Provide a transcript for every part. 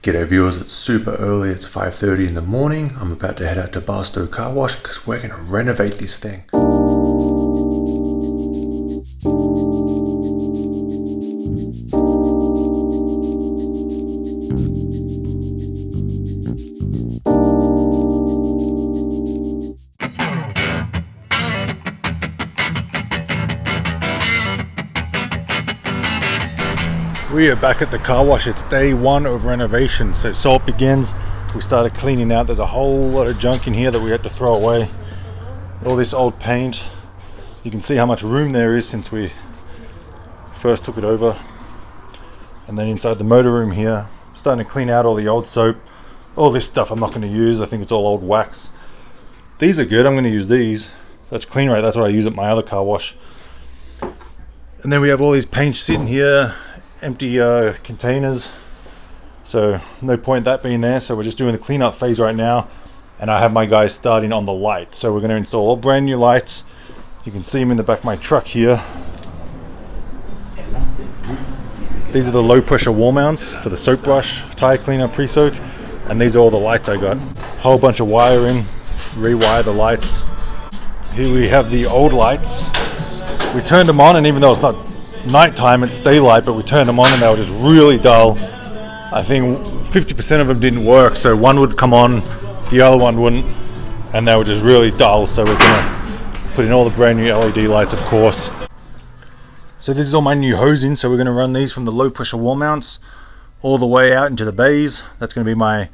G'day viewers, it's super early, it's 5:30 in the morning. I'm about to head out to Barstow Car Wash because we're going to renovate this thing. We are back at the car wash. It's day one of renovation. So it begins. We started cleaning out. There's a whole lot of junk in here that we had to throw away. All this old paint. You can see how much room there is since we first took it over. And then inside the motor room here, starting to clean out all the old soap. All this stuff I'm not going to use. I think it's all old wax. These are good. I'm going to use these. That's clean, right? That's what I use at my other car wash. And then we have all these paints sitting here. Empty containers, so no point that being there. So we're just doing the cleanup phase right now, and I have my guys starting on the light. So we're going to install all brand new lights. You can see them in the back of my truck here. These are the low pressure wall mounts for the soap brush, tire cleaner, pre-soak, and these are all the lights I got. Whole bunch of wiring, rewire the lights. Here we have the old lights. We turned them on, and even though it's not nighttime, it's daylight, but we turned them on and they were just really dull. I think 50% of them didn't work, so one would come on, the other one wouldn't, and they were just really dull. So we're gonna put in all the brand new LED lights, of course. So this is all my new hosing, so we're gonna run these from the low pressure wall mounts all the way out into the bays. That's gonna be my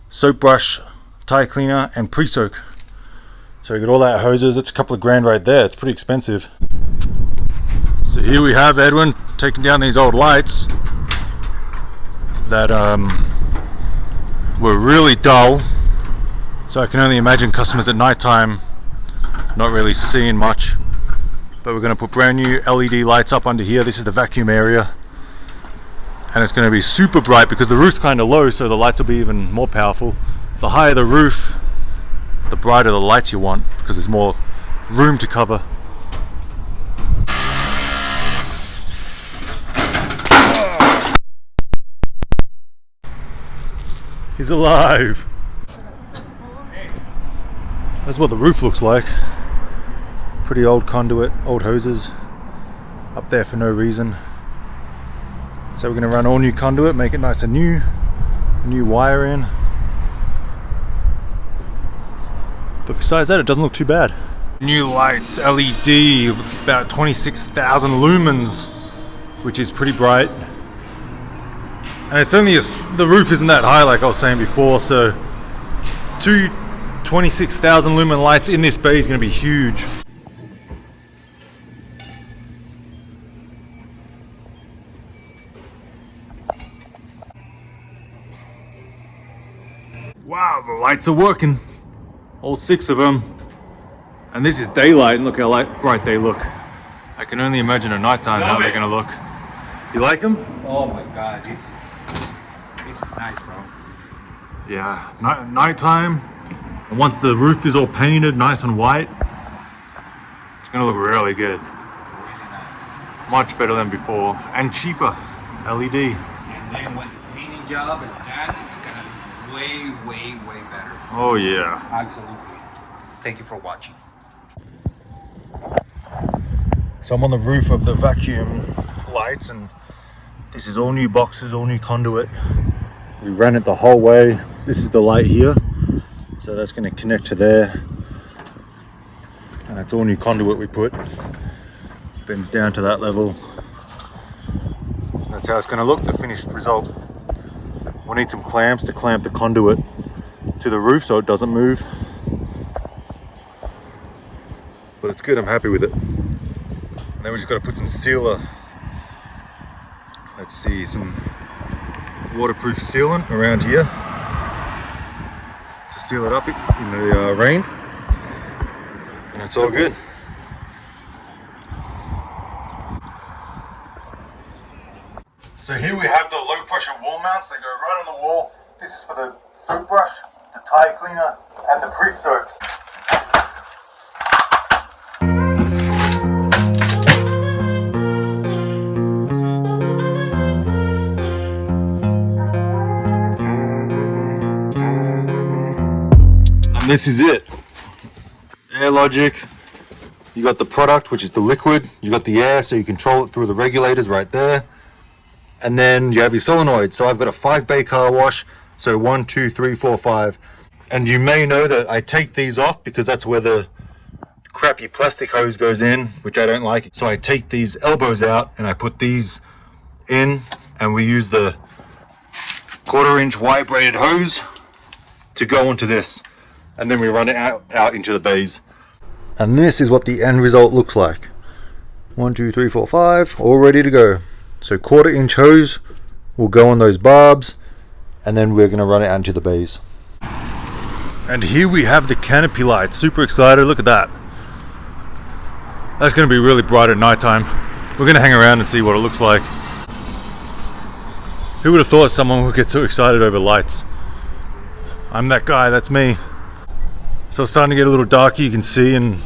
soap brush, tire cleaner, and pre-soak. So we got all that hoses. It's a couple of grand right there. It's pretty expensive. So here we have Edwin taking down these old lights that were really dull. So I can only imagine customers at night time not really seeing much. But we're going to put brand new LED lights up under here. This is the vacuum area. And it's going to be super bright because the roof's kind of low, so the lights will be even more powerful. The higher the roof, the brighter the lights you want because there's more room to cover. He's alive. That's what the roof looks like. Pretty old conduit, old hoses up there for no reason. So we're going to run all new conduit, make it nice and new wire in. But besides that, it doesn't look too bad. New lights, LED, with about 26,000 lumens, which is pretty bright. And it's only the roof isn't that high like I was saying before, so two 26,000 lumen lights in this bay is going to be huge. Wow, the lights are working. All 6 of them. And this is daylight, and look how bright they look. I can only imagine at nighttime how they're going to look. You like them? Oh my god, this is nice, bro. Yeah, nighttime, and once the roof is all painted nice and white, it's gonna look really good. Really nice. Much better than before, and cheaper LED. And then when the cleaning job is done, it's gonna be way better. Oh yeah. Absolutely. Thank you for watching. So I'm on the roof of the vacuum lights, and this is all new boxes, all new conduit. We ran it the whole way. This is the light here, so that's going to connect to there, and it's all new conduit we put. Bends down to that level. That's how it's going to look, the finished result. We'll need some clamps to clamp the conduit to the roof so it doesn't move, but it's good. I'm happy with it. And then we just got to put some sealer. Let's see, some waterproof sealant around here to seal it up in the rain, and it's all good. So here we have the low pressure wall mounts. They go right on the wall. This is for the soap brush, the tire cleaner, and the pre-soaks. And this is it. Air logic. You got the product, which is the liquid. You got the air, so you control it through the regulators right there. And then you have your solenoid. So I've got a 5-bay car wash. So 1, 2, 3, 4, 5. And you may know that I take these off because that's where the crappy plastic hose goes in, which I don't like. So I take these elbows out and I put these in, and we use the 1/4-inch wide braided hose to go into this. And then we run it out into the bays. And this is what the end result looks like. 1, 2, 3, 4, 5, all ready to go. So 1/4-inch hose will go on those barbs, and then we're gonna run it out into the bays. And here we have the canopy light. Super excited, look at that. That's gonna be really bright at nighttime. We're gonna hang around and see what it looks like. Who would have thought someone would get so excited over lights? I'm that guy, that's me. So it's starting to get a little darker, you can see, and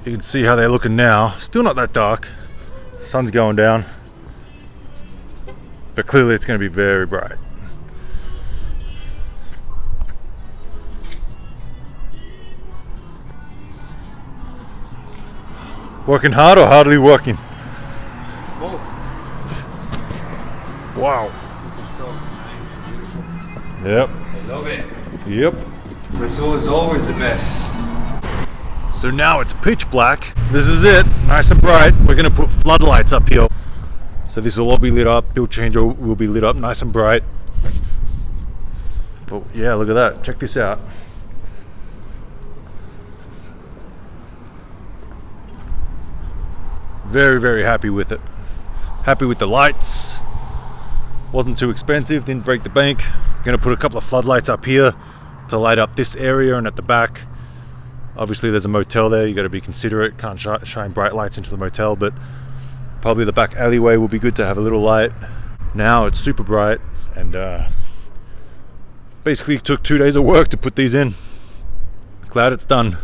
you can see how they're looking now. Still not that dark. Sun's going down. But clearly it's going to be very bright. Working hard or hardly working? Both. Wow. It's so nice and beautiful. Yep. I love it. Yep. Brazil is always the best. So now it's pitch black. This is it, nice and bright. We're gonna put floodlights up here. So this will all be lit up. Fuel changer will be lit up nice and bright. But yeah, look at that. Check this out. Very, very happy with it. Happy with the lights. Wasn't too expensive, didn't break the bank. Gonna put a couple of floodlights up here to light up this area and at the back. Obviously there's a motel there, you got to be considerate, can't shine bright lights into the motel, but probably the back alleyway will be good to have a little light. Now it's super bright, and basically took 2 days of work to put these in. Glad it's done.